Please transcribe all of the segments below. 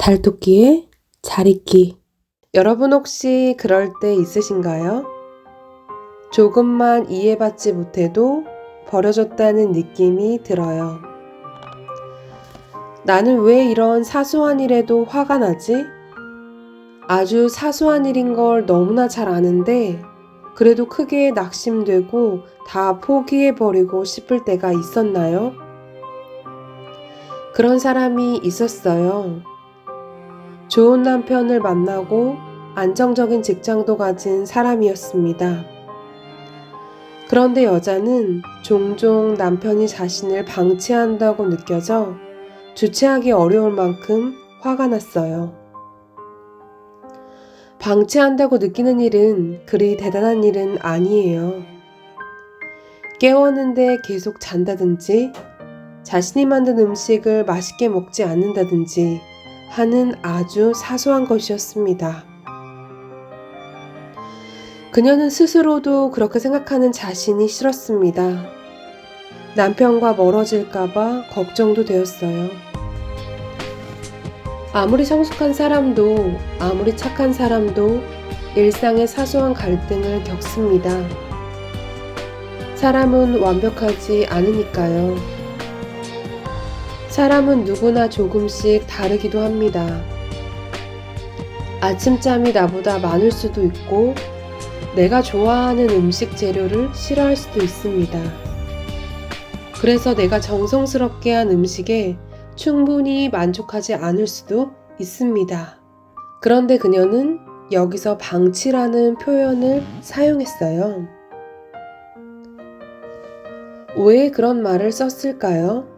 달토끼의 잘 있기. 여러분 혹시 그럴 때 있으신가요? 조금만 이해받지 못해도 버려졌다는 느낌이 들어요. 나는 왜 이런 사소한 일에도 화가 나지? 아주 사소한 일인 걸 너무나 잘 아는데 그래도 크게 낙심되고 다 포기해버리고 싶을 때가 있었나요? 그런 사람이 있었어요. 좋은 남편을 만나고 안정적인 직장도 가진 사람이었습니다. 그런데 여자는 종종 남편이 자신을 방치한다고 느껴져 주체하기 어려울 만큼 화가 났어요. 방치한다고 느끼는 일은 그리 대단한 일은 아니에요. 깨웠는데 계속 잔다든지, 자신이 만든 음식을 맛있게 먹지 않는다든지 하는 아주 사소한 것이었습니다. 그녀는 스스로도 그렇게 생각하는 자신이 싫었습니다. 남편과 멀어질까봐 걱정도 되었어요. 아무리 성숙한 사람도, 아무리 착한 사람도 일상의 사소한 갈등을 겪습니다. 사람은 완벽하지 않으니까요. 사람은 누구나 조금씩 다르기도 합니다. 아침잠이 나보다 많을 수도 있고, 내가 좋아하는 음식 재료를 싫어할 수도 있습니다. 그래서 내가 정성스럽게 한 음식에 충분히 만족하지 않을 수도 있습니다. 그런데 그녀는 여기서 방치라는 표현을 사용했어요. 왜 그런 말을 썼을까요?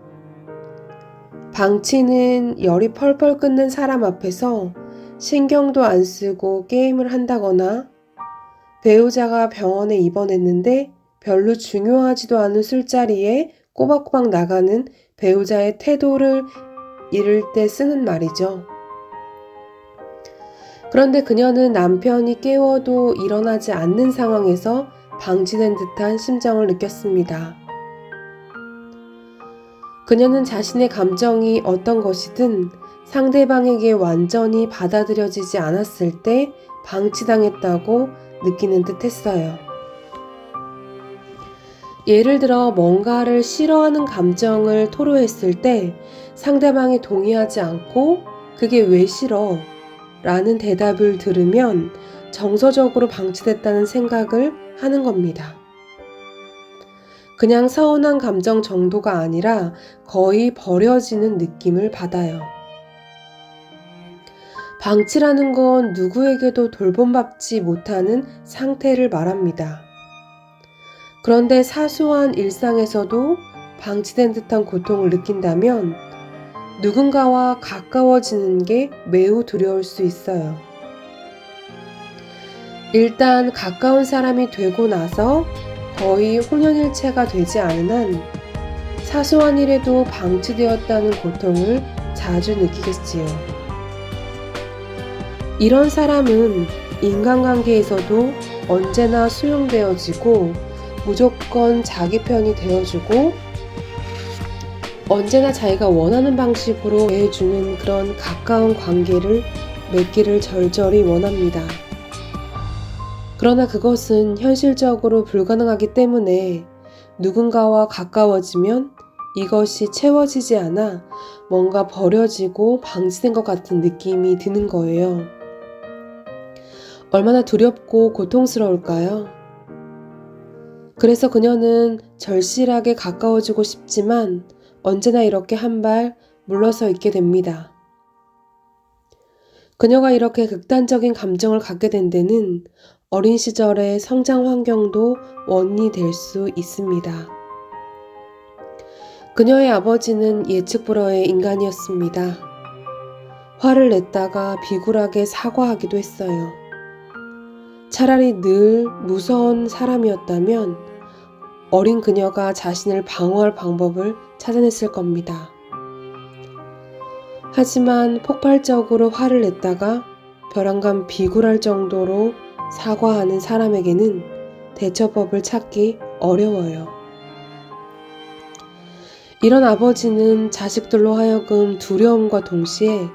방치는 열이 펄펄 끓는 사람 앞에서 신경도 안 쓰고 게임을 한다거나, 배우자가 병원에 입원했는데 별로 중요하지도 않은 술자리에 꼬박꼬박 나가는 배우자의 태도를 이를 때 쓰는 말이죠. 그런데 그녀는 남편이 깨워도 일어나지 않는 상황에서 방치된 듯한 심정을 느꼈습니다. 그녀는 자신의 감정이 어떤 것이든 상대방에게 완전히 받아들여지지 않았을 때 방치당했다고 느끼는 듯 했어요. 예를 들어 뭔가를 싫어하는 감정을 토로했을 때 상대방이 동의하지 않고 그게 왜 싫어? 라는 대답을 들으면 정서적으로 방치됐다는 생각을 하는 겁니다. 그냥 서운한 감정 정도가 아니라 거의 버려지는 느낌을 받아요. 방치라는 건 누구에게도 돌봄받지 못하는 상태를 말합니다. 그런데 사소한 일상에서도 방치된 듯한 고통을 느낀다면 누군가와 가까워지는 게 매우 두려울 수 있어요. 일단 가까운 사람이 되고 나서 거의 혼연일체가 되지 않은 한 사소한 일에도 방치되었다는 고통을 자주 느끼겠지요. 이런 사람은 인간관계에서도 언제나 수용되어지고 무조건 자기 편이 되어주고 언제나 자기가 원하는 방식으로 대해주는 그런 가까운 관계를 맺기를 절절히 원합니다. 그러나 그것은 현실적으로 불가능하기 때문에 누군가와 가까워지면 이것이 채워지지 않아 뭔가 버려지고 방치된 것 같은 느낌이 드는 거예요. 얼마나 두렵고 고통스러울까요? 그래서 그녀는 절실하게 가까워지고 싶지만 언제나 이렇게 한 발 물러서 있게 됩니다. 그녀가 이렇게 극단적인 감정을 갖게 된 데는 어린 시절의 성장 환경도 원인이 될 수 있습니다. 그녀의 아버지는 예측 불허의 인간이었습니다. 화를 냈다가 비굴하게 사과하기도 했어요. 차라리 늘 무서운 사람이었다면 어린 그녀가 자신을 방어할 방법을 찾아냈을 겁니다. 하지만 폭발적으로 화를 냈다가 벼랑간 비굴할 정도로 사과하는 사람에게는 대처법을 찾기 어려워요. 이런 아버지는 자식들로 하여금 두려움과 동시에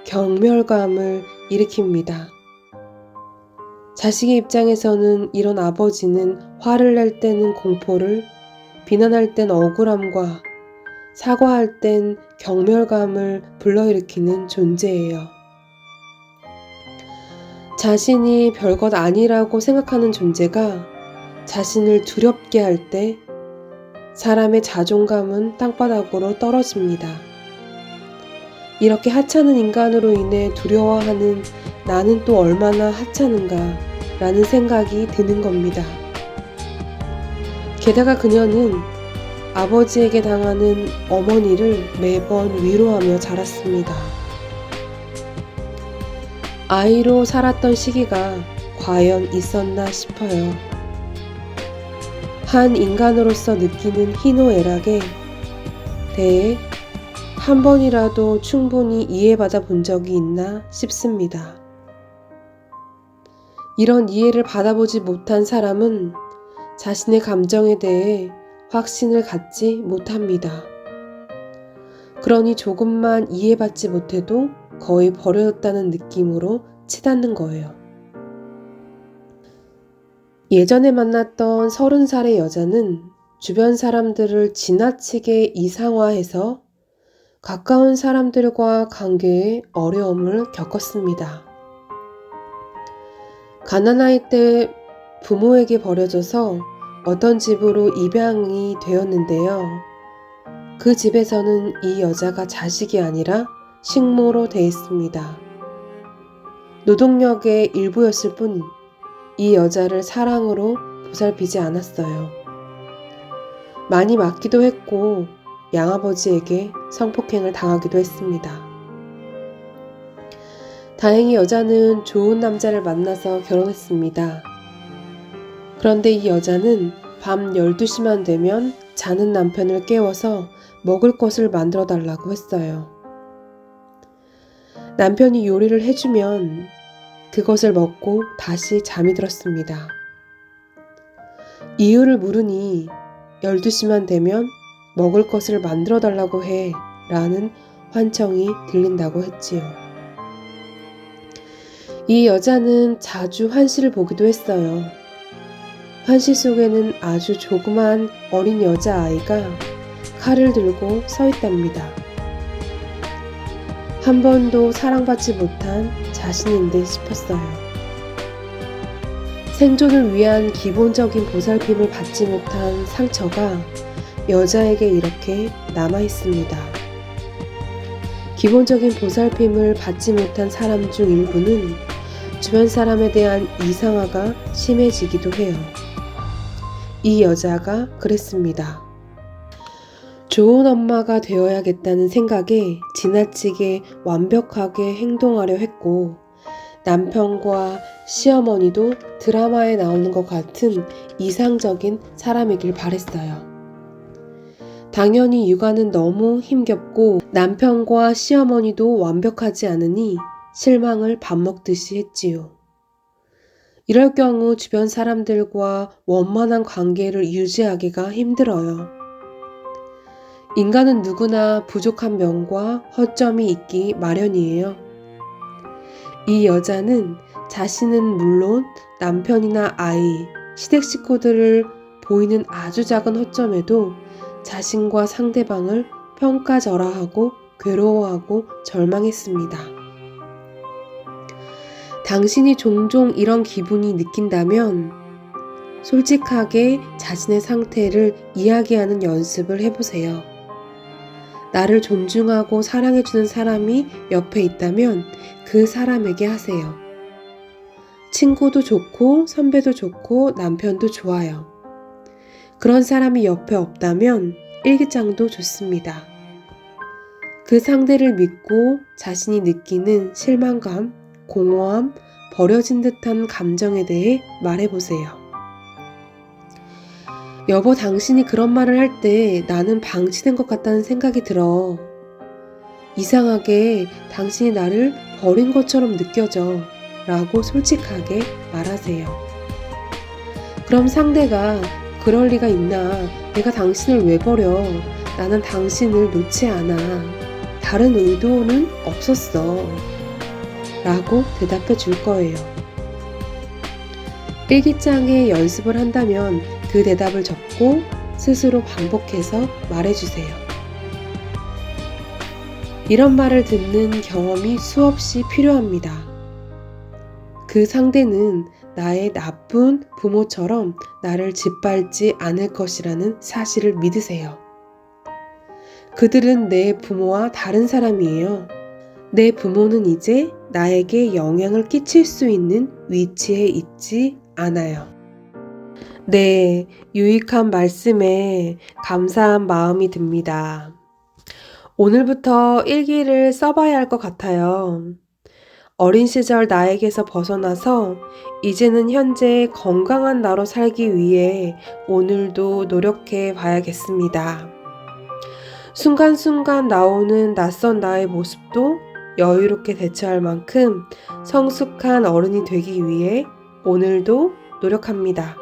경멸감을 일으킵니다. 자식의 입장에서는 이런 아버지는 화를 낼 때는 공포를, 비난할 땐 억울함과 사과할 땐 경멸감을 불러일으키는 존재예요. 자신이 별것 아니라고 생각하는 존재가 자신을 두렵게 할 때 사람의 자존감은 땅바닥으로 떨어집니다. 이렇게 하찮은 인간으로 인해 두려워하는 나는 또 얼마나 하찮은가 라는 생각이 드는 겁니다. 게다가 그녀는 아버지에게 당하는 어머니를 매번 위로하며 자랐습니다. 아이로 살았던 시기가 과연 있었나 싶어요. 한 인간으로서 느끼는 희노애락에 대해 한 번이라도 충분히 이해받아 본 적이 있나 싶습니다. 이런 이해를 받아보지 못한 사람은 자신의 감정에 대해 확신을 갖지 못합니다. 그러니 조금만 이해받지 못해도 거의 버려졌다는 느낌으로 치닫는 거예요. 예전에 만났던 30살의 여자는 주변 사람들을 지나치게 이상화해서 가까운 사람들과 관계에 어려움을 겪었습니다. 가난할 때 부모에게 버려져서 어떤 집으로 입양이 되었는데요. 그 집에서는 이 여자가 자식이 아니라 식모로 대했습니다. 노동력의 일부였을 뿐 이 여자를 사랑으로 보살피지 않았어요. 많이 맞기도 했고 양아버지에게 성폭행을 당하기도 했습니다. 다행히 여자는 좋은 남자를 만나서 결혼했습니다. 그런데 이 여자는 밤 12시만 되면 자는 남편을 깨워서 먹을 것을 만들어 달라고 했어요. 남편이 요리를 해주면 그것을 먹고 다시 잠이 들었습니다. 이유를 물으니 12시만 되면 먹을 것을 만들어 달라고 해 라는 환청이 들린다고 했지요. 이 여자는 자주 환시를 보기도 했어요. 환시 속에는 아주 조그만 어린 여자아이가 칼을 들고 서 있답니다. 한 번도 사랑받지 못한 자신인 듯 싶었어요. 생존을 위한 기본적인 보살핌을 받지 못한 상처가 여자에게 이렇게 남아있습니다. 기본적인 보살핌을 받지 못한 사람 중 일부는 주변 사람에 대한 이상화가 심해지기도 해요. 이 여자가 그랬습니다. 좋은 엄마가 되어야겠다는 생각에 지나치게 완벽하게 행동하려 했고 남편과 시어머니도 드라마에 나오는 것 같은 이상적인 사람이길 바랬어요. 당연히 육아는 너무 힘겹고 남편과 시어머니도 완벽하지 않으니 실망을 밥 먹듯이 했지요. 이럴 경우 주변 사람들과 원만한 관계를 유지하기가 힘들어요. 인간은 누구나 부족한 면과 허점이 있기 마련이에요. 이 여자는 자신은 물론 남편이나 아이, 시댁 식구들을 보이는 아주 작은 허점에도 자신과 상대방을 평가절하하고 괴로워하고 절망했습니다. 당신이 종종 이런 기분이 느낀다면 솔직하게 자신의 상태를 이야기하는 연습을 해보세요. 나를 존중하고 사랑해주는 사람이 옆에 있다면 그 사람에게 하세요. 친구도 좋고 선배도 좋고 남편도 좋아요. 그런 사람이 옆에 없다면 일기장도 좋습니다. 그 상대를 믿고 자신이 느끼는 실망감, 공허함, 버려진 듯한 감정에 대해 말해보세요. 여보, 당신이 그런 말을 할 때 나는 방치된 것 같다는 생각이 들어. 이상하게 당신이 나를 버린 것처럼 느껴져 라고 솔직하게 말하세요. 그럼 상대가 그럴 리가 있나? 내가 당신을 왜 버려? 나는 당신을 놓지 않아. 다른 의도는 없었어. 라고 대답해 줄 거예요. 일기장에 연습을 한다면 그 대답을 적고 스스로 반복해서 말해주세요. 이런 말을 듣는 경험이 수없이 필요합니다. 그 상대는 나의 나쁜 부모처럼 나를 짓밟지 않을 것이라는 사실을 믿으세요. 그들은 내 부모와 다른 사람이에요. 내 부모는 이제 나에게 영향을 끼칠 수 있는 위치에 있지 않아요. 네, 유익한 말씀에 감사한 마음이 듭니다. 오늘부터 일기를 써봐야 할 것 같아요. 어린 시절 나에게서 벗어나서 이제는 현재 건강한 나로 살기 위해 오늘도 노력해 봐야겠습니다. 순간순간 나오는 낯선 나의 모습도 여유롭게 대처할 만큼 성숙한 어른이 되기 위해 오늘도 노력합니다.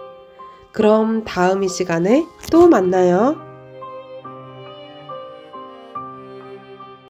그럼 다음 이 시간에 또 만나요.